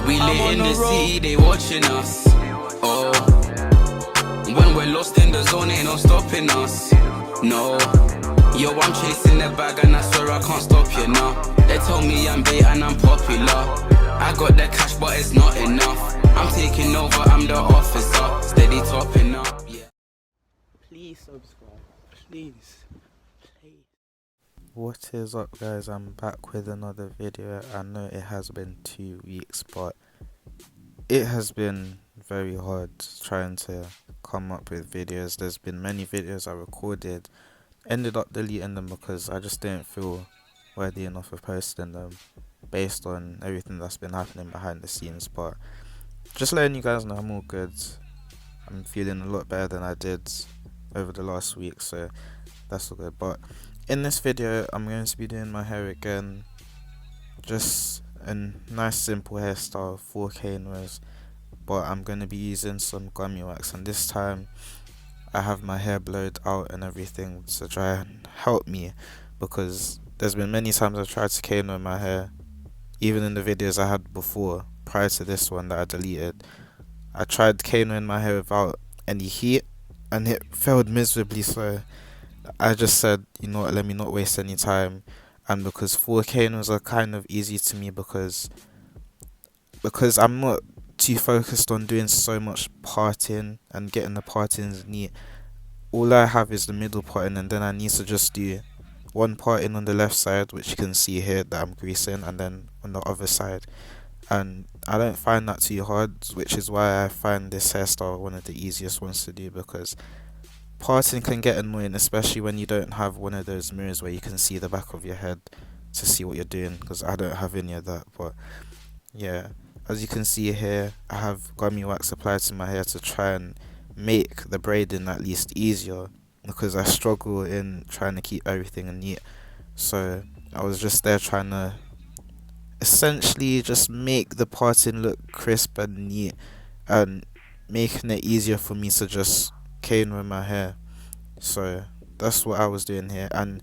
We lit in the city, they watching us. Oh, when we're lost in the zone, ain't no stopping us. No, yo, I'm chasing the bag and I swear I can't stop you now. They told me I'm bait and I'm popular. I got the cash but it's not enough. I'm taking over, I'm the officer. Steady topping up, yeah. Please subscribe, please. What is up, guys? I'm back with another video. I know it has been 2 weeks, but it has been very hard trying to come up with videos. There's been many videos I recorded, ended up deleting them because I just didn't feel worthy enough of posting them based on everything that's been happening behind the scenes. But just letting you guys know I'm all good. I'm feeling a lot better than I did over the last week, so that's all good. But in this video I'm going to be doing my hair again, just a nice simple hairstyle, 4K noise, but I'm going to be using some gummy wax, and this time I have my hair blowed out and everything to try and help me, because there's been many times I've tried to Kano my hair, even in the videos I had before prior to this one that I deleted. I tried Kanoing my hair without any heat and it failed miserably, so I just said, you know what, let me not waste any time. And because 4K was kind of easy to me because I'm not too focused on doing so much parting and getting the partings neat. All I have is the middle parting, and then I need to just do one parting on the left side, which you can see here that I'm greasing, and then on the other side. And I don't find that too hard, which is why I find this hairstyle one of the easiest ones to do, because parting can get annoying, especially when you don't have one of those mirrors where you can see the back of your head to see what you're doing, because I don't have any of that. But yeah, as you can see here, I have gummy wax applied to my hair to try and make the braiding at least easier, because I struggle in trying to keep everything neat. So I was just there trying to essentially just make the parting look crisp and neat, and making it easier for me to just cane with my hair. So that's what I was doing here. And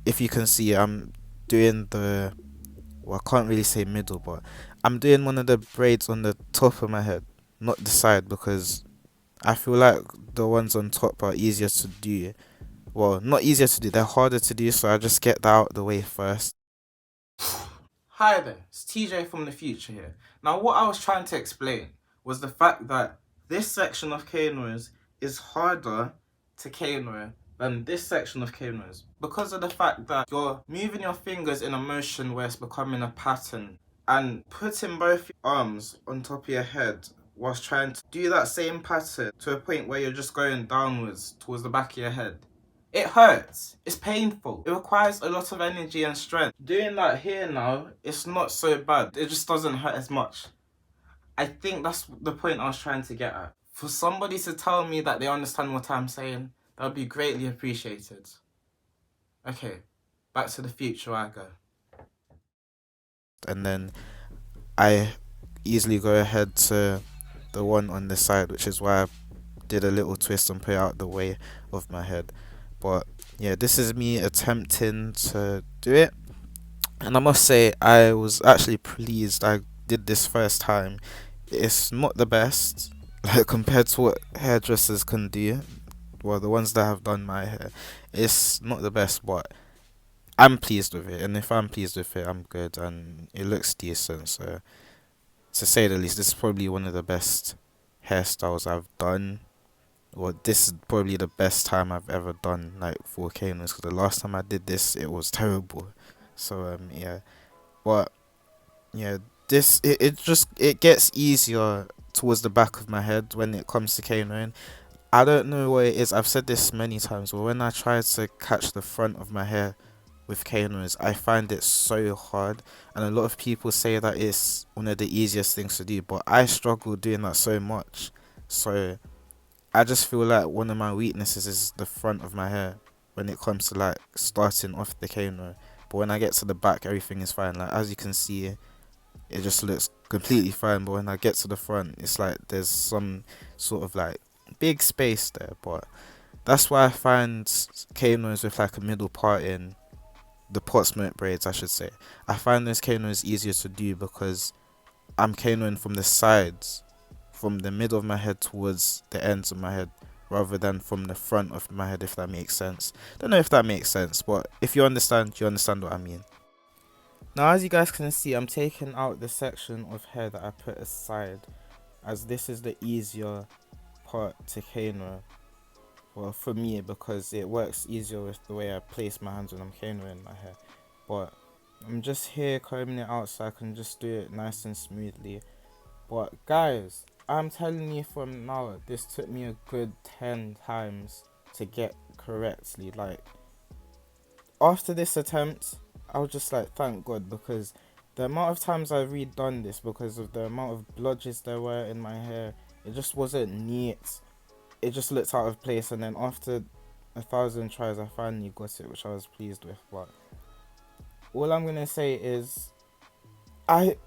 if you can see, I'm doing well, I can't really say middle, but I'm doing one of the braids on the top of my head, not the side, because I feel like the ones on top are easier to do. Well, not easier to do, they're harder to do, so I just get that out of the way first. Hi there, it's TJ from the future here. Now what I was trying to explain was the fact that this section of Kanoers is harder to Kano than this section of Kanoers, because of the fact that you're moving your fingers in a motion where it's becoming a pattern, and putting both arms on top of your head whilst trying to do that same pattern to a point where you're just going downwards towards the back of your head. It hurts, it's painful, it requires a lot of energy and strength. Doing that here now, it's not so bad, it just doesn't hurt as much. I think that's the point I was trying to get at. For somebody to tell me that they understand what I'm saying, that would be greatly appreciated. Okay, back to the future I go. And then I easily go ahead to the one on the side, which is why I did a little twist and put it out the way of my head. But yeah, this is me attempting to do it, and I must say I was actually pleased I did this first time. It's not the best, like, compared to what hairdressers can do. Well, the ones that have done my hair, it's not the best, but I'm pleased with it, and if I'm pleased with it, I'm good, and it looks decent. So to say the least, this is probably one of the best hairstyles I've done. Well, this is probably the best time I've ever done like 4K noise, because the last time I did this, it was terrible. So yeah, but yeah, this it gets easier towards the back of my head when it comes to Kanoing. I don't know what it is. I've said this many times, but when I try to catch the front of my hair with Kanoes, I find it so hard, and a lot of people say that it's one of the easiest things to do, but I struggle doing that so much. So I just feel like one of my weaknesses is the front of my hair when it comes to like starting off the Kano. But when I get to the back, everything is fine. Like, as you can see, it just looks completely fine. But when I get to the front, it's like there's some sort of like big space there. But that's why I find Kanos with like a middle part in the pot smoke braids, I should say. I find those Kanos easier to do because I'm canoing from the sides, from the middle of my head towards the ends of my head, rather than from the front of my head, if that makes sense. Don't know if that makes sense, but if you understand what I mean. Now, as you guys can see, I'm taking out the section of hair that I put aside, as this is the easier part to canoe. Well, for me, because it works easier with the way I place my hands when I'm canoeing my hair. But I'm just here combing it out so I can just do it nice and smoothly. But guys, I'm telling you from now, this took me a good 10 times to get correctly. Like, after this attempt, I was just like, thank God, because the amount of times I redone this, because of the amount of blotches there were in my hair, it just wasn't neat. It just looked out of place, and then after 1,000 tries, I finally got it, which I was pleased with. But all I'm gonna say is,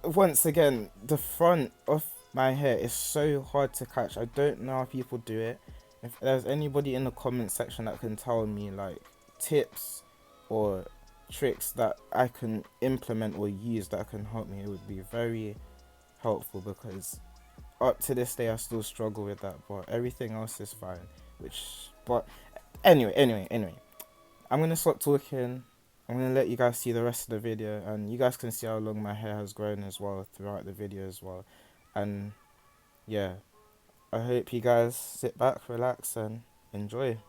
once again, the front of my hair is so hard to catch. I don't know how people do it. If there's anybody in the comment section that can tell me like tips or tricks that I can implement or use that can help me, it would be very helpful, because up to this day I still struggle with that, but everything else is fine. But anyway, I'm gonna stop talking. I'm gonna let you guys see the rest of the video, and you guys can see how long my hair has grown as well throughout the video as well. And yeah, I hope you guys sit back, relax, and enjoy.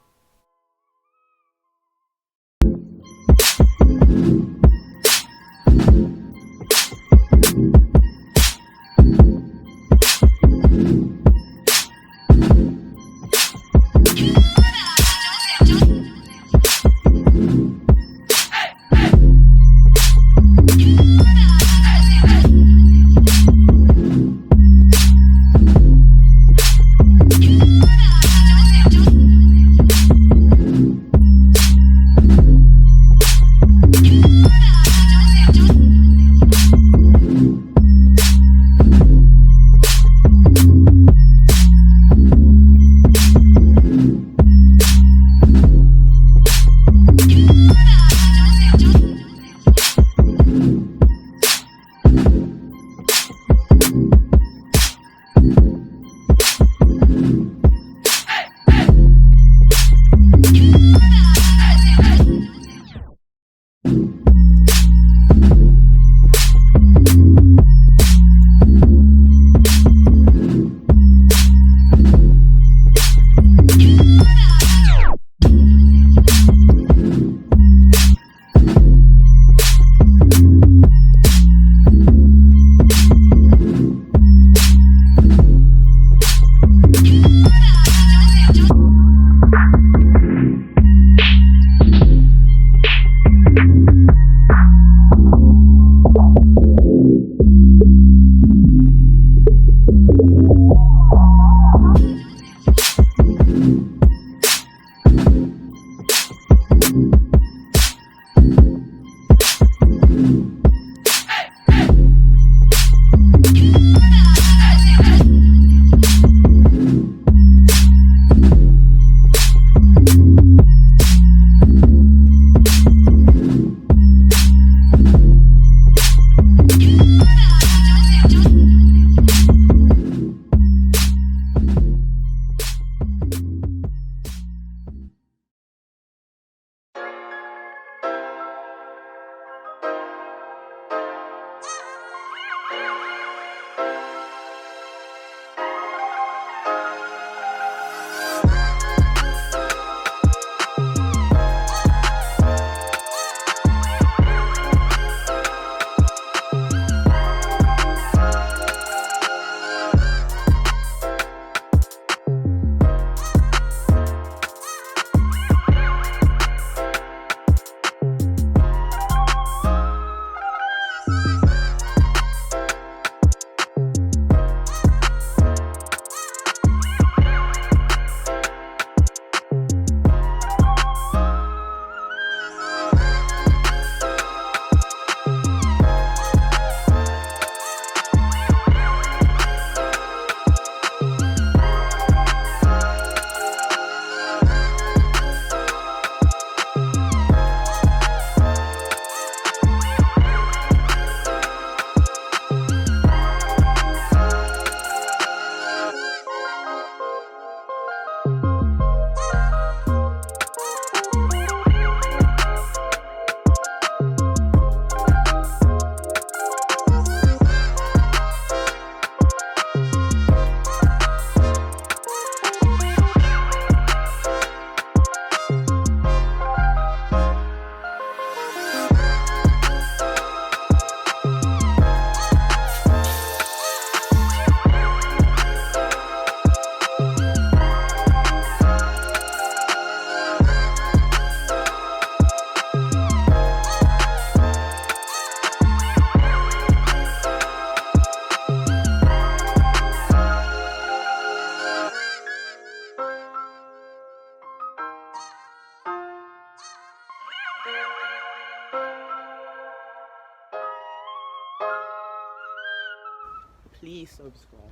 please subscribe.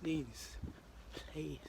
Please. Please.